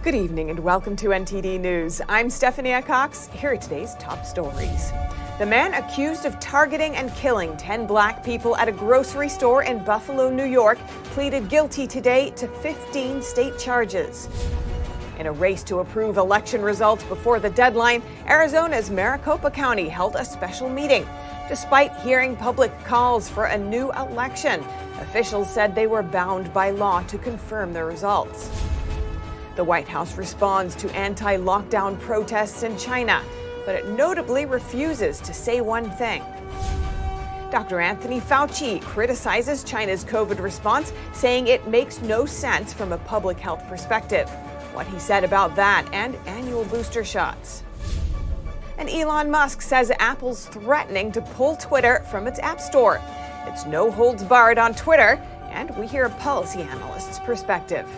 Good evening and welcome to NTD News. I'm Stephanie Cox. Here are today's top stories. The man accused of targeting and killing 10 black people at a grocery store in Buffalo, New York, pleaded guilty today to 15 state charges. In a race to approve election results before the deadline, Arizona's Maricopa County held a special meeting. Despite hearing public calls for a new election, officials said they were bound by law to confirm the results. The White House responds to anti-lockdown protests in China, but it notably refuses to say one thing. Dr. Anthony Fauci criticizes China's COVID response, saying it makes no sense from a public health perspective. What he said about that and annual booster shots. And Elon Musk says Apple's threatening to pull Twitter from its App Store. It's no holds barred on Twitter, and we hear a policy analyst's perspective.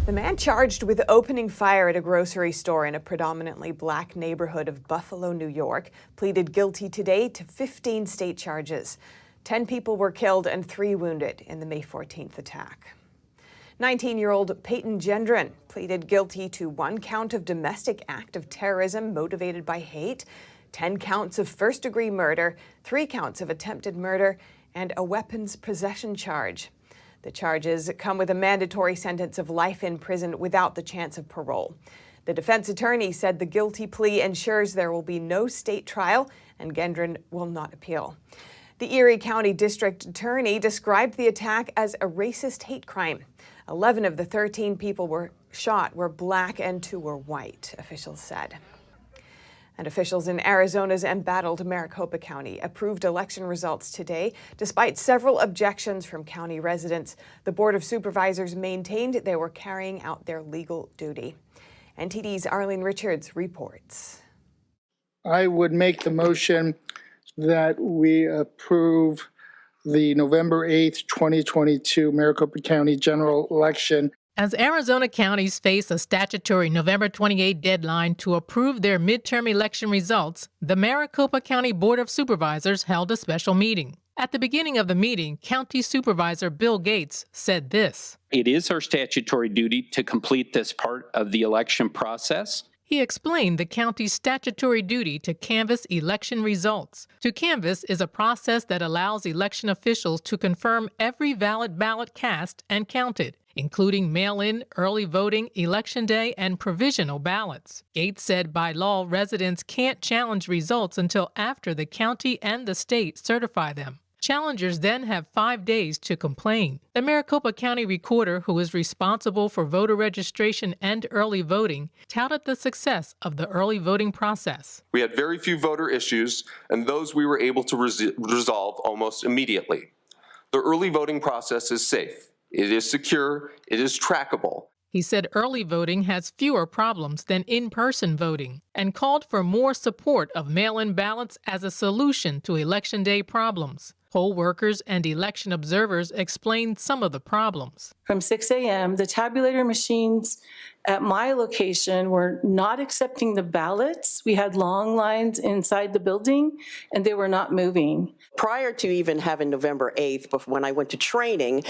The man charged with opening fire at a grocery store in a predominantly black neighborhood of Buffalo, New York, pleaded guilty today to 15 state charges. 10 people were killed and 3 wounded in the May 14th attack. 19-year-old Peyton Gendron pleaded guilty to 1 count of domestic act of terrorism motivated by hate, 10 counts of first-degree murder, 3 counts of attempted murder, and a weapons possession charge. The charges come with a mandatory sentence of life in prison without the chance of parole. The defense attorney said the guilty plea ensures there will be no state trial and Gendron will not appeal. The Erie County District Attorney described the attack as a racist hate crime. 11 of the 13 people were shot were black and 2 were white, officials said. And officials in Arizona's embattled Maricopa County approved election results today. Despite several objections from county residents, the Board of Supervisors maintained they were carrying out their legal duty. NTD's Arlene Richards reports. I would make the motion that we approve the November 8th, 2022 Maricopa County general election. As Arizona counties face a statutory November 28 deadline to approve their midterm election results, the Maricopa County Board of Supervisors held a special meeting. At the beginning of the meeting, County Supervisor Bill Gates said this. It is our statutory duty to complete this part of the election process. He explained the county's statutory duty to canvass election results. To canvass is a process that allows election officials to confirm every valid ballot cast and counted, including mail-in, early voting, election day, and provisional ballots. Gates said by law, residents can't challenge results until after the county and the state certify them. Challengers then have 5 days to complain. The Maricopa County Recorder, who is responsible for voter registration and early voting, touted the success of the early voting process. We had very few voter issues, and those we were able to resolve almost immediately. The early voting process is safe. It is secure. It is trackable. He said early voting has fewer problems than in-person voting and called for more support of mail-in ballots as a solution to Election Day problems. Poll workers and election observers explained some of the problems. From 6 a.m., the tabulator machines at my location were not accepting the ballots. We had long lines inside the building, and they were not moving. Prior to even having November 8th, when I went to training,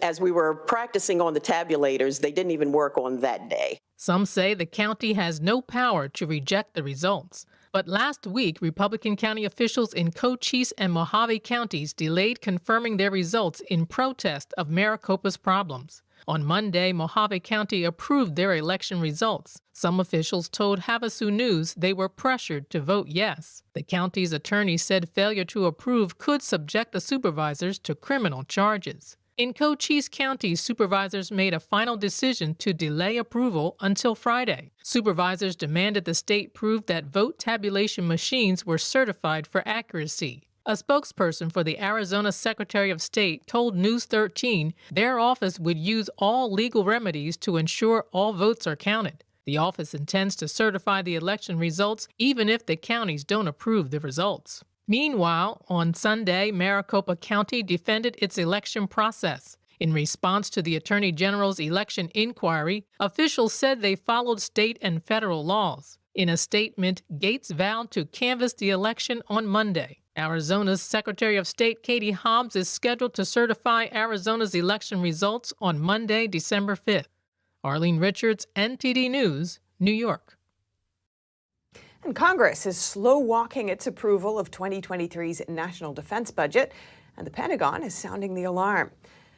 as we were practicing on the tabulators, they didn't even work on that day. Some say the county has no power to reject the results. But last week, Republican county officials in Cochise and Mojave counties delayed confirming their results in protest of Maricopa's problems. On Monday, Mojave County approved their election results. Some officials told Havasu News they were pressured to vote yes. The county's attorney said failure to approve could subject the supervisors to criminal charges. In Cochise County, supervisors made a final decision to delay approval until Friday. Supervisors demanded the state prove that vote tabulation machines were certified for accuracy. A spokesperson for the Arizona Secretary of State told News 13 their office would use all legal remedies to ensure all votes are counted. The office intends to certify the election results even if the counties don't approve the results. Meanwhile, on Sunday, Maricopa County defended its election process. In response to the Attorney General's election inquiry, officials said they followed state and federal laws. In a statement, Gates vowed to canvass the election on Monday. Arizona's Secretary of State Katie Hobbs is scheduled to certify Arizona's election results on Monday, December 5th. Arlene Richards, NTD News, New York. And Congress is slow-walking its approval of 2023's national defense budget, and the Pentagon is sounding the alarm.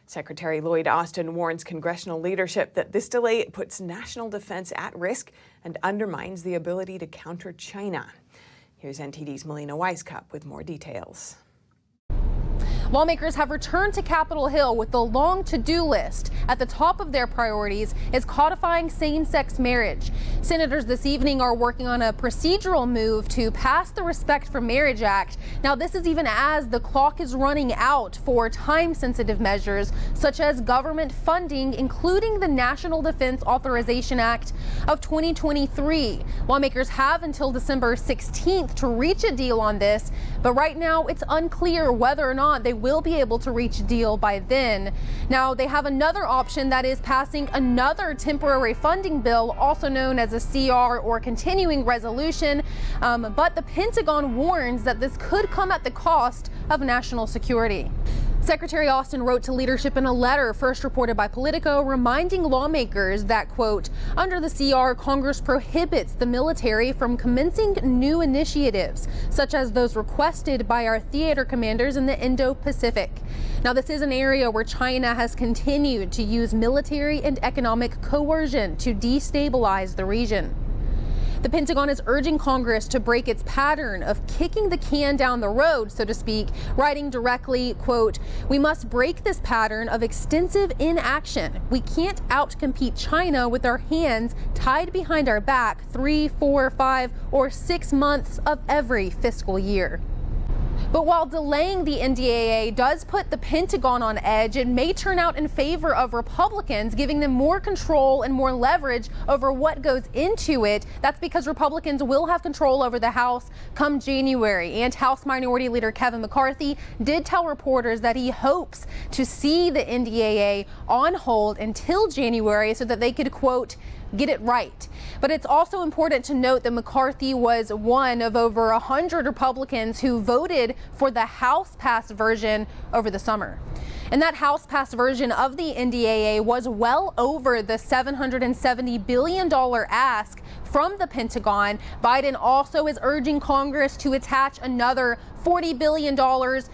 Secretary Lloyd Austin warns congressional leadership that this delay puts national defense at risk and undermines the ability to counter China. Here's NTD's Melina Weiskupp with more details. Lawmakers have returned to Capitol Hill with the long to-do list. At the top of their priorities is codifying same-sex marriage. Senators this evening are working on a procedural move to pass the Respect for Marriage Act. Now, this is even as the clock is running out for time-sensitive measures such as government funding, including the National Defense Authorization Act of 2023. Lawmakers have until December 16th to reach a deal on this, but right now it's unclear whether or not they will be able to reach a deal by then. Now, they have another option, that is passing another temporary funding bill, also known as a CR or continuing resolution. But the Pentagon warns that this could come at the cost of national security. Secretary Austin wrote to leadership in a letter first reported by Politico, reminding lawmakers that, quote, under the CR, Congress prohibits the military from commencing new initiatives, such as those requested by our theater commanders in the Indo-Pacific. Now, this is an area where China has continued to use military and economic coercion to destabilize the region. The Pentagon is urging Congress to break its pattern of kicking the can down the road, so to speak, writing directly, quote, we must break this pattern of extensive inaction. We can't outcompete China with our hands tied behind our back 3, 4, 5, or 6 months of every fiscal year. But while delaying the NDAA does put the Pentagon on edge, it may turn out in favor of Republicans, giving them more control and more leverage over what goes into it. That's because Republicans will have control over the House come January. And House Minority Leader Kevin McCarthy did tell reporters that he hopes to see the NDAA on hold until January so that they could, quote, get it right. But it's also important to note that McCarthy was one of over 100 Republicans who voted for the House-passed version over the summer. And that House-passed version of the NDAA was well over the $770 billion ask from the Pentagon. Biden also is urging Congress to attach another $40 billion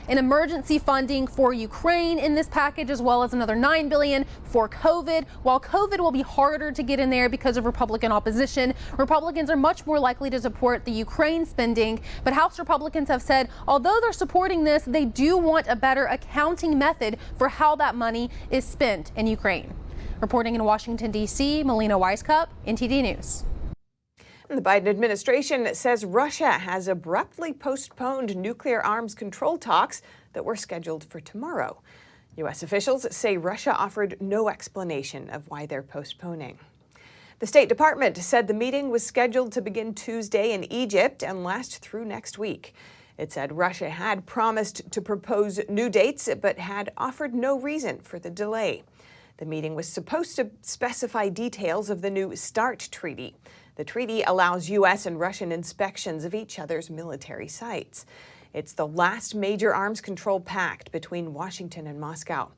in emergency funding for Ukraine in this package, as well as another $9 billion for COVID. While COVID will be harder to get in there because of Republican opposition, Republicans are much more likely to support the Ukraine spending. But House Republicans have said, although they're supporting this, they do want a better accounting method for how that money is spent in Ukraine. Reporting in Washington, D.C., Melina Weiskupp, NTD News. The Biden administration says Russia has abruptly postponed nuclear arms control talks that were scheduled for tomorrow. U.S. officials say Russia offered no explanation of why they're postponing. The State Department said the meeting was scheduled to begin Tuesday in Egypt and last through next week. It said Russia had promised to propose new dates, but had offered no reason for the delay. The meeting was supposed to specify details of the new START treaty. The treaty allows U.S. and Russian inspections of each other's military sites. It's the last major arms control pact between Washington and Moscow.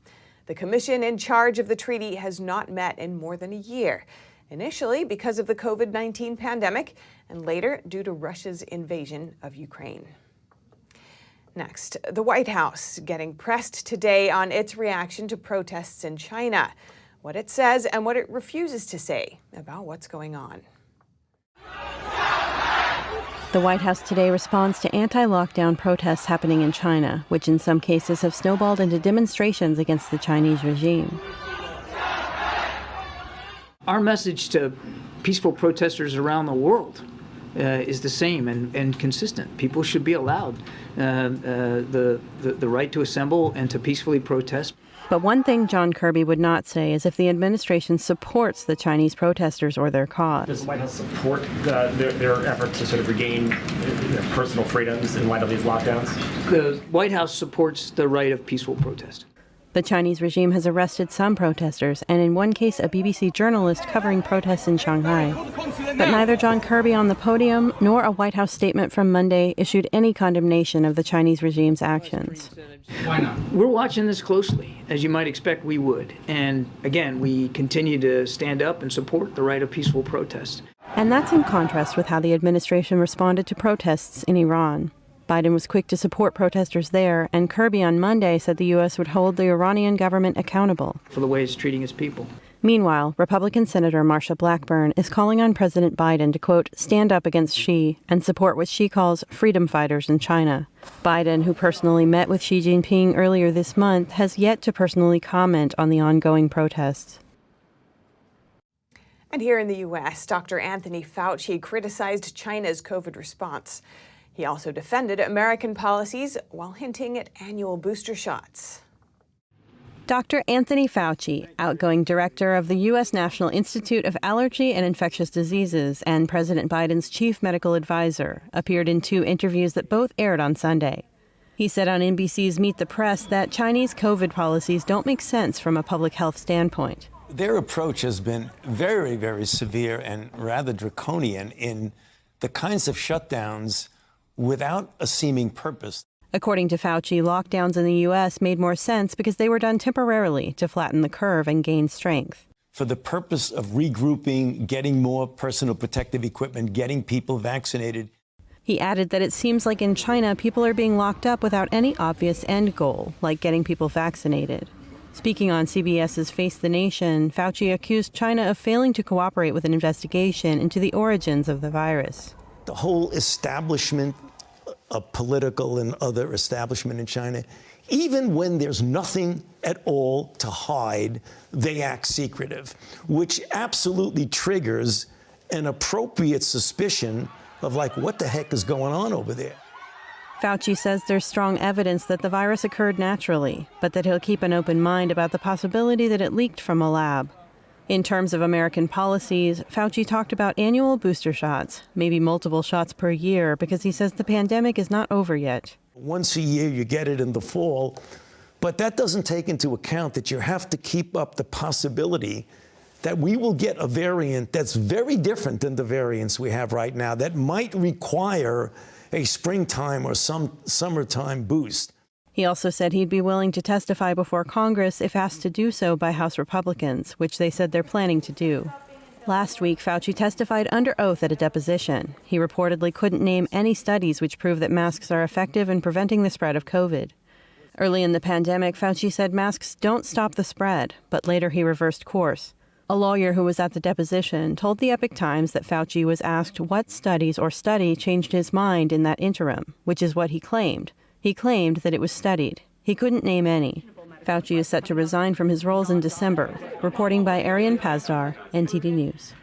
The commission in charge of the treaty has not met in more than a year, initially because of the COVID-19 pandemic, and later due to Russia's invasion of Ukraine. Next, the White House getting pressed today on its reaction to protests in China, what it says and what it refuses to say about what's going on. The White House today responds to anti-lockdown protests happening in China, which in some cases have snowballed into demonstrations against the Chinese regime. Our message to peaceful protesters around the world is the same and consistent. People should be allowed the right to assemble and to peacefully protest. But one thing John Kirby would not say is if the administration supports the Chinese protesters or their cause. Does the White House support their effort to sort of regain personal freedoms in light of these lockdowns? The White House supports the right of peaceful protest. The Chinese regime has arrested some protesters, and in one case, a BBC journalist covering protests in Shanghai. But neither John Kirby on the podium nor a White House statement from Monday issued any condemnation of the Chinese regime's actions. Why not? We're watching this closely, as you might expect we would. And again, we continue to stand up and support the right of peaceful protest. And that's in contrast with how the administration responded to protests in Iran. Biden was quick to support protesters there, and Kirby on Monday said the U.S. would hold the Iranian government accountable for the way it's treating its people. Meanwhile, Republican Senator Marsha Blackburn is calling on President Biden to, quote, stand up against Xi and support what she calls freedom fighters in China. Biden, who personally met with Xi Jinping earlier this month, has yet to personally comment on the ongoing protests. And here in the U.S., Dr. Anthony Fauci criticized China's COVID response. He also defended American policies while hinting at annual booster shots. Dr. Anthony Fauci, outgoing director of the U.S. National Institute of Allergy and Infectious Diseases and President Biden's chief medical advisor, appeared in 2 interviews that both aired on Sunday. He said on NBC's Meet the Press that Chinese COVID policies don't make sense from a public health standpoint. Their approach has been very, very severe and rather draconian in the kinds of shutdowns without a seeming purpose. According to Fauci, lockdowns in the U.S. made more sense because they were done temporarily to flatten the curve and gain strength. For the purpose of regrouping, getting more personal protective equipment, getting people vaccinated. He added that it seems like in China, people are being locked up without any obvious end goal, like getting people vaccinated. Speaking on CBS's Face the Nation, Fauci accused China of failing to cooperate with an investigation into the origins of the virus. The whole establishment, a political and other establishment in China, even when there's nothing at all to hide, they act secretive, which absolutely triggers an appropriate suspicion of like, what the heck is going on over there? Fauci says there's strong evidence that the virus occurred naturally, but that he'll keep an open mind about the possibility that it leaked from a lab. In terms of American policies, Fauci talked about annual booster shots, maybe multiple shots per year, because he says the pandemic is not over yet. Once a year, you get it in the fall, but that doesn't take into account that you have to keep up the possibility that we will get a variant that's very different than the variants we have right now that might require a springtime or some summertime boost. He also said he'd be willing to testify before Congress if asked to do so by House Republicans, which they said they're planning to do. Last week, Fauci testified under oath at a deposition. He reportedly couldn't name any studies which prove that masks are effective in preventing the spread of COVID. Early in the pandemic, Fauci said masks don't stop the spread, but later he reversed course. A lawyer who was at the deposition told the Epoch Times that Fauci was asked what studies or study changed his mind in that interim, which is what he claimed. He claimed that it was studied. He couldn't name any. Fauci is set to resign from his roles in December. Reporting by Arian Pazdar, NTD News.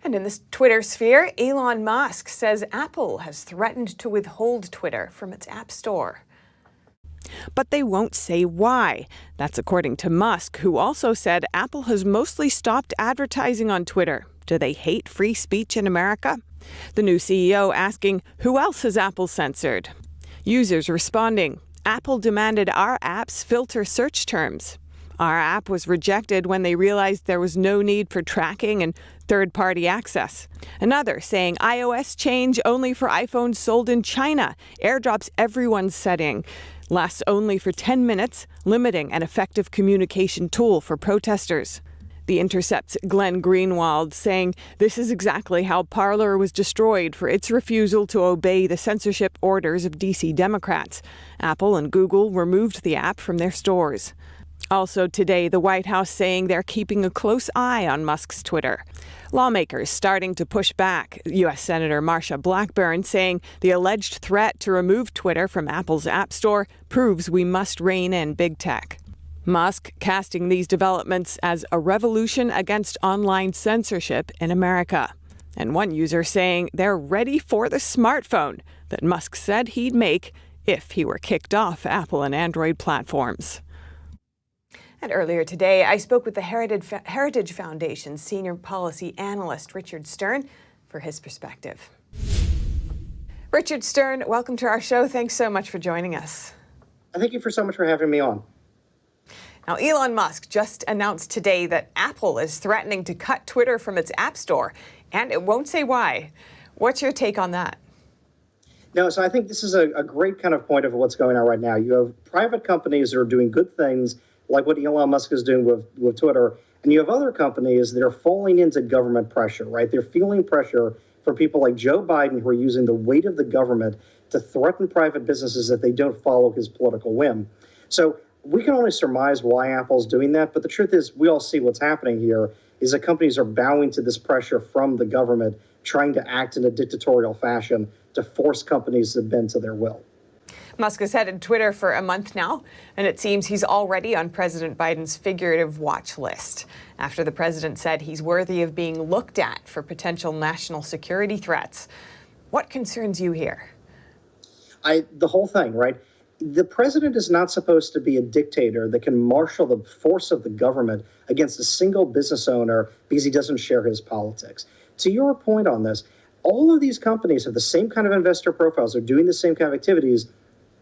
And in the Twitter sphere, Elon Musk says Apple has threatened to withhold Twitter from its App Store. But they won't say why. That's according to Musk, who also said Apple has mostly stopped advertising on Twitter. Do they hate free speech in America? The new CEO asking, who else has Apple censored? Users responding, Apple demanded our apps filter search terms. Our app was rejected when they realized there was no need for tracking and third-party access. Another saying iOS change only for iPhones sold in China. AirDrops everyone's setting. Lasts only for 10 minutes, limiting an effective communication tool for protesters. The Intercept's Glenn Greenwald saying this is exactly how Parler was destroyed for its refusal to obey the censorship orders of D.C. Democrats. Apple and Google removed the app from their stores. Also today, the White House saying they're keeping a close eye on Musk's Twitter. Lawmakers starting to push back. U.S. Senator Marsha Blackburn saying the alleged threat to remove Twitter from Apple's App Store proves we must rein in big tech. Musk casting these developments as a revolution against online censorship in America. And one user saying they're ready for the smartphone that Musk said he'd make if he were kicked off Apple and Android platforms. And earlier today, I spoke with the Heritage Foundation's senior policy analyst, Richard Stern, for his perspective. Richard Stern, welcome to our show. Thanks so much for joining us. Thank you so much for having me on. Now, Elon Musk just announced today that Apple is threatening to cut Twitter from its App Store, and it won't say why. What's your take on that? No, so I think this is a great kind of point of what's going on right now. You have private companies that are doing good things, like what Elon Musk is doing with Twitter, and you have other companies that are falling into government pressure, right? They're feeling pressure from people like Joe Biden, who are using the weight of the government to threaten private businesses that they don't follow his political whim. So we can only surmise why Apple's doing that, but the truth is we all see what's happening here is that companies are bowing to this pressure from the government, trying to act in a dictatorial fashion to force companies to bend to their will. Musk has headed Twitter for a month now, and it seems he's already on President Biden's figurative watch list after the president said he's worthy of being looked at for potential national security threats. What concerns you here? The whole thing, right? The president is not supposed to be a dictator that can marshal the force of the government against a single business owner because he doesn't share his politics. To your point on this, all of these companies have the same kind of investor profiles. They're doing the same kind of activities,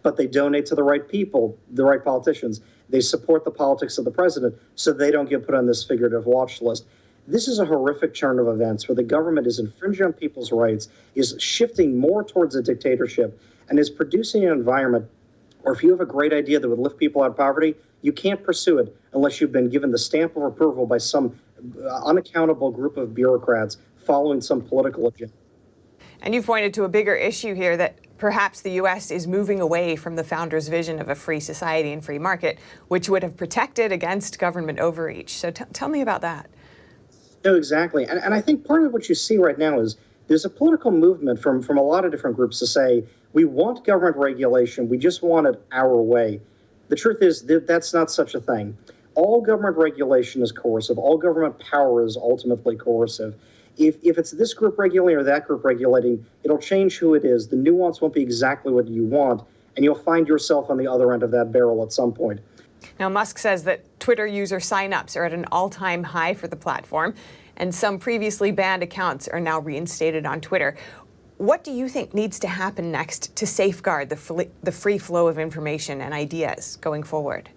but they donate to the right people, the right politicians. They support the politics of the president so they don't get put on this figurative watch list. This is a horrific turn of events where the government is infringing on people's rights, is shifting more towards a dictatorship, and is producing an environment where if you have a great idea that would lift people out of poverty, you can't pursue it unless you've been given the stamp of approval by some unaccountable group of bureaucrats following some political agenda. And you've pointed to a bigger issue here that perhaps the U.S. is moving away from the founders' vision of a free society and free market, which would have protected against government overreach. So tell me about that. No, exactly. And I think part of what you see right now is there's a political movement from a lot of different groups to say, we want government regulation, we just want it our way. The truth is that that's not such a thing. All government regulation is coercive. All government power is ultimately coercive. If it's this group regulating or that group regulating, it'll change who it is. The nuance won't be exactly what you want, and you'll find yourself on the other end of that barrel at some point. Now, Musk says that Twitter user signups are at an all-time high for the platform, and some previously banned accounts are now reinstated on Twitter. What do you think needs to happen next to safeguard the free flow of information and ideas going forward?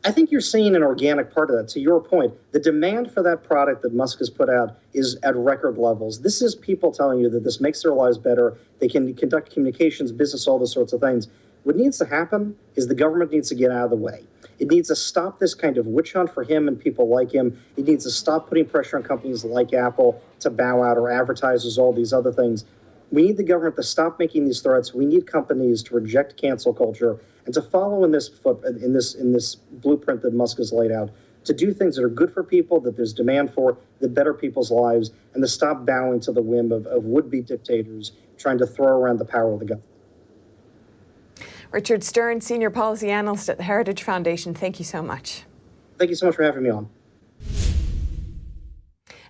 I think you're seeing an organic part of that. To your point, the demand for that product that Musk has put out is at record levels. This is people telling you that this makes their lives better. They can conduct communications, business, all those sorts of things. What needs to happen is the government needs to get out of the way. It needs to stop this kind of witch hunt for him and people like him. It needs to stop putting pressure on companies like Apple to bow out, or advertisers, all these other things. We need the government to stop making these threats. We need companies to reject cancel culture and to follow in this blueprint that Musk has laid out, to do things that are good for people, that there's demand for, that better people's lives, and to stop bowing to the whim of would-be dictators trying to throw around the power of the government. Richard Stern, Senior Policy Analyst at the Heritage Foundation, thank you so much. Thank you so much for having me on.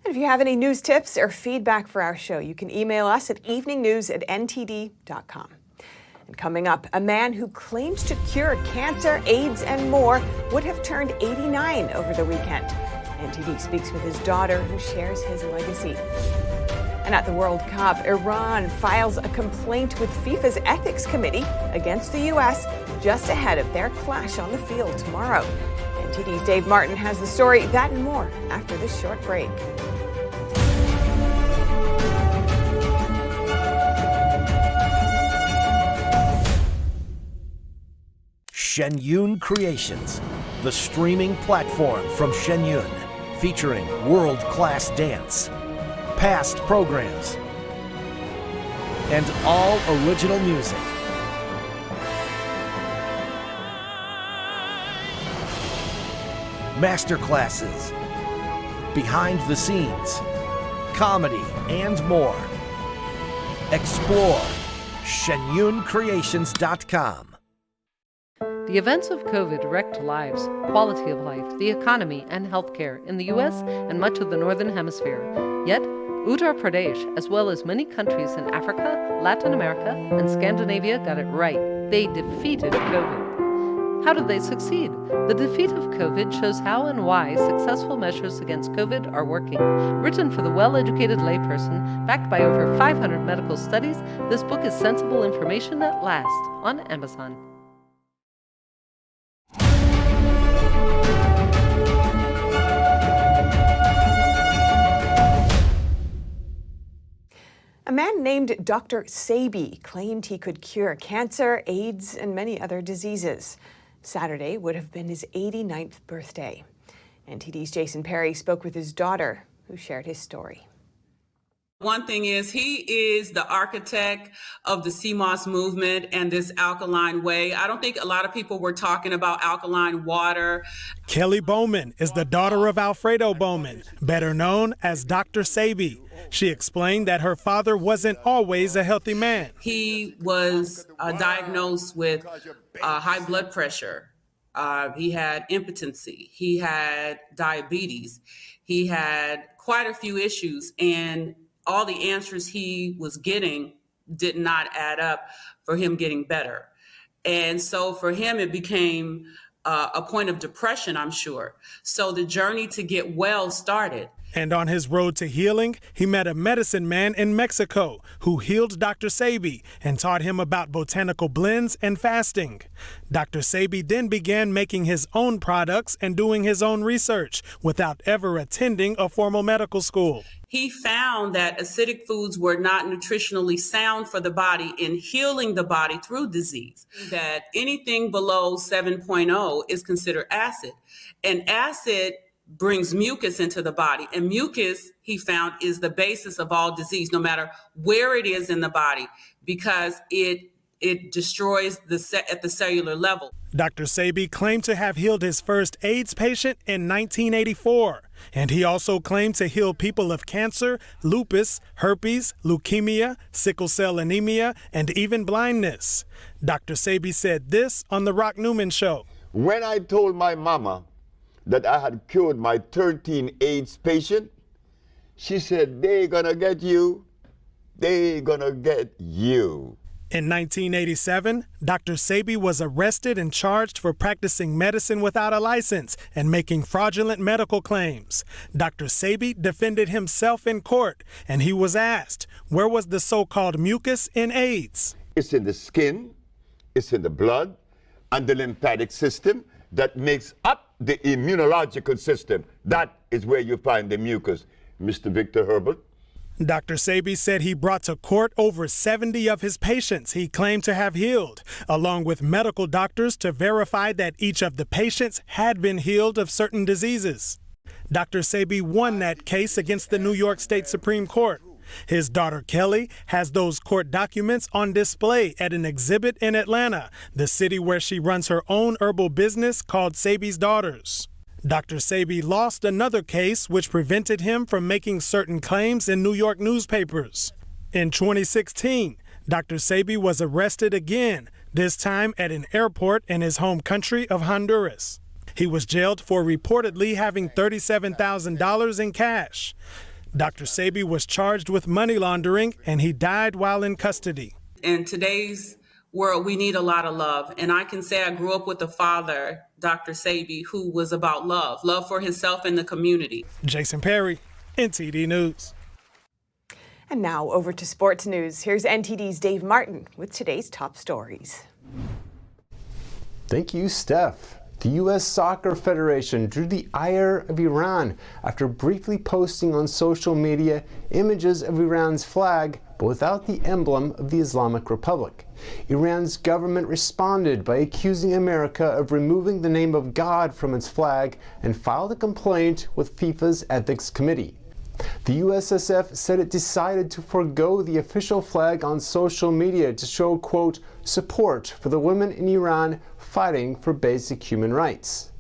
And if you have any news tips or feedback for our show, you can email us at eveningnews@ntd.com. And coming up, a man who claims to cure cancer, AIDS, and more would have turned 89 over the weekend. NTD speaks with his daughter, who shares his legacy. And at the World Cup, Iran files a complaint with FIFA's Ethics Committee against the U.S. just ahead of their clash on the field tomorrow. NTD's Dave Martin has the story, that and more, after this short break. Shen Yun Creations, the streaming platform from Shen Yun, featuring world-class dance, past programs, and all original music. Masterclasses, behind the scenes, comedy, and more. Explore shenyuncreations.com. The events of COVID wrecked lives, quality of life, the economy, and healthcare in the U.S. and much of the Northern Hemisphere. Yet, Uttar Pradesh, as well as many countries in Africa, Latin America, and Scandinavia, got it right. They defeated COVID. How did they succeed? The defeat of COVID shows how and why successful measures against COVID are working. Written for the well-educated layperson, backed by over 500 medical studies, this book is sensible information at last on Amazon. named Dr. Sebi claimed he could cure cancer, AIDS, and many other diseases. Saturday would have been his 89th birthday. NTD's Jason Perry spoke with his daughter, who shared his story. One thing is, he is the architect of the CMOS movement and this alkaline way. I don't think a lot of people were talking about alkaline water. Kelly Bowman is the daughter of Alfredo Bowman, better known as Dr. Sebi. She explained that her father wasn't always a healthy man. He was diagnosed with high blood pressure. He had impotency. He had diabetes. He had quite a few issues, and all the answers he was getting did not add up for him getting better. And so for him, it became a point of depression, I'm sure. So the journey to get well started. And on his road to healing, he met a medicine man in Mexico who healed Dr. Sebi and taught him about botanical blends and fasting. Dr. Sebi then began making his own products and doing his own research without ever attending a formal medical school. He found that acidic foods were not nutritionally sound for the body in healing the body through disease, that anything below 7.0 is considered acid. And acid brings mucus into the body. And mucus, he found, is the basis of all disease, no matter where it is in the body, because it destroys at the cellular level. Dr. Sebi claimed to have healed his first AIDS patient in 1984. And he also claimed to heal people of cancer, lupus, herpes, leukemia, sickle cell anemia, and even blindness. Dr. Sebi said this on The Rock Newman Show. When I told my mama that I had cured my 13 AIDS patient, she said, "They're gonna get you. They're gonna get you." In 1987, Dr. Sebi was arrested and charged for practicing medicine without a license and making fraudulent medical claims. Dr. Sebi defended himself in court, and he was asked, where was the so-called mucus in AIDS? It's in the skin, it's in the blood, and the lymphatic system that makes up the immunological system. That is where you find the mucus, Mr. Victor Herbert. Dr. Sebi said he brought to court over 70 of his patients he claimed to have healed, along with medical doctors to verify that each of the patients had been healed of certain diseases. Dr. Sebi won that case against the New York State Supreme Court. His daughter Kelly has those court documents on display at an exhibit in Atlanta, the city where she runs her own herbal business called Sebi's Daughters. Dr. Sebi lost another case which prevented him from making certain claims in New York newspapers. In 2016, Dr. Sebi was arrested again, this time at an airport in his home country of Honduras. He was jailed for reportedly having $37,000 in cash. Dr. Sebi was charged with money laundering, and he died while in custody. In today's world, we need a lot of love. And I can say I grew up with a father, Dr. Sebi, who was about love for himself and the community. Jason Perry, NTD News. And now over to sports news. Here's NTD's Dave Martin with today's top stories. Thank you, Steph. The U.S. Soccer Federation drew the ire of Iran after briefly posting on social media images of Iran's flag, but without the emblem of the Islamic Republic. Iran's government responded by accusing America of removing the name of God from its flag and filed a complaint with FIFA's Ethics Committee. The USSF said it decided to forego the official flag on social media to show, quote, support for the women in Iran fighting for basic human rights.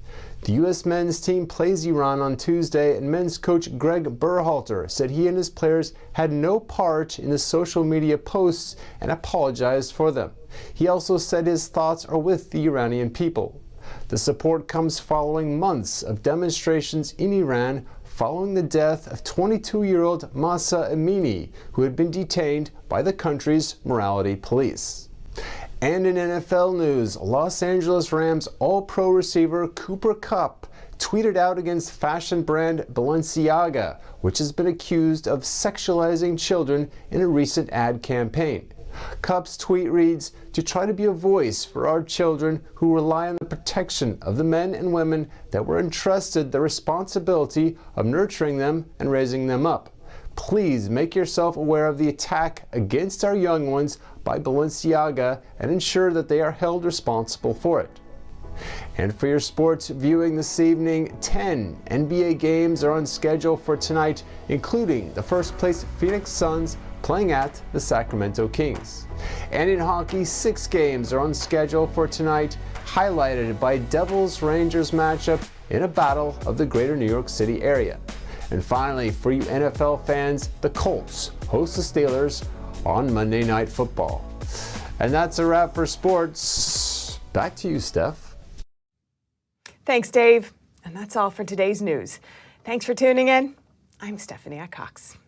The U.S. men's team plays Iran on Tuesday, and men's coach Greg Berhalter said he and his players had no part in the social media posts and apologized for them. He also said his thoughts are with the Iranian people. The support comes following months of demonstrations in Iran following the death of 22-year-old Mahsa Amini, who had been detained by the country's morality police. And in NFL news, Los Angeles Rams All-Pro receiver Cooper Kupp tweeted out against fashion brand Balenciaga, which has been accused of sexualizing children in a recent ad campaign. Kupp's tweet reads, "To try to be a voice for our children who rely on the protection of the men and women that were entrusted the responsibility of nurturing them and raising them up. please make yourself aware of the attack against our young ones by Balenciaga and ensure that they are held responsible for it. And for your sports viewing this evening, 10 NBA games are on schedule for tonight, including the first-place Phoenix Suns playing at the Sacramento Kings. And in hockey, 6 games are on schedule for tonight, highlighted by Devils-Rangers matchup in a battle of the greater New York City area. And finally, for you NFL fans, the Colts host the Steelers on Monday Night Football. And that's a wrap for sports. Back to you, Steph. Thanks, Dave. And that's all for today's news. Thanks for tuning in. I'm Stephanie Cox.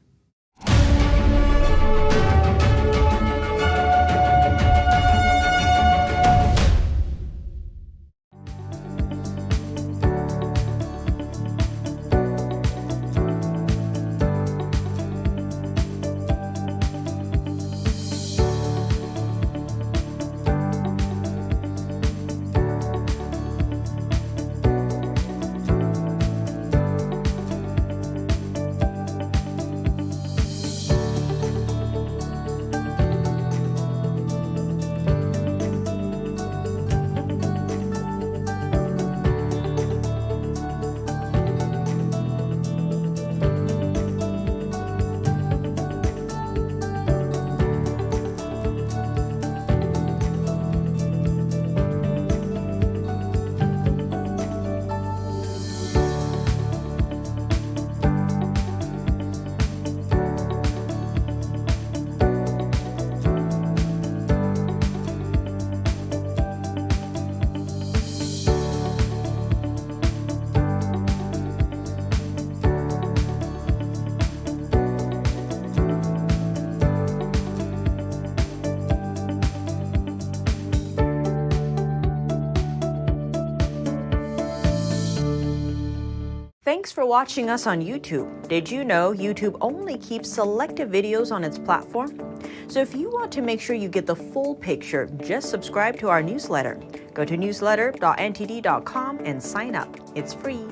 Thanks for watching us on YouTube. Did you know YouTube only keeps selective videos on its platform? So if you want to make sure you get the full picture, just subscribe to our newsletter. Go to newsletter.ntd.com and sign up. It's free.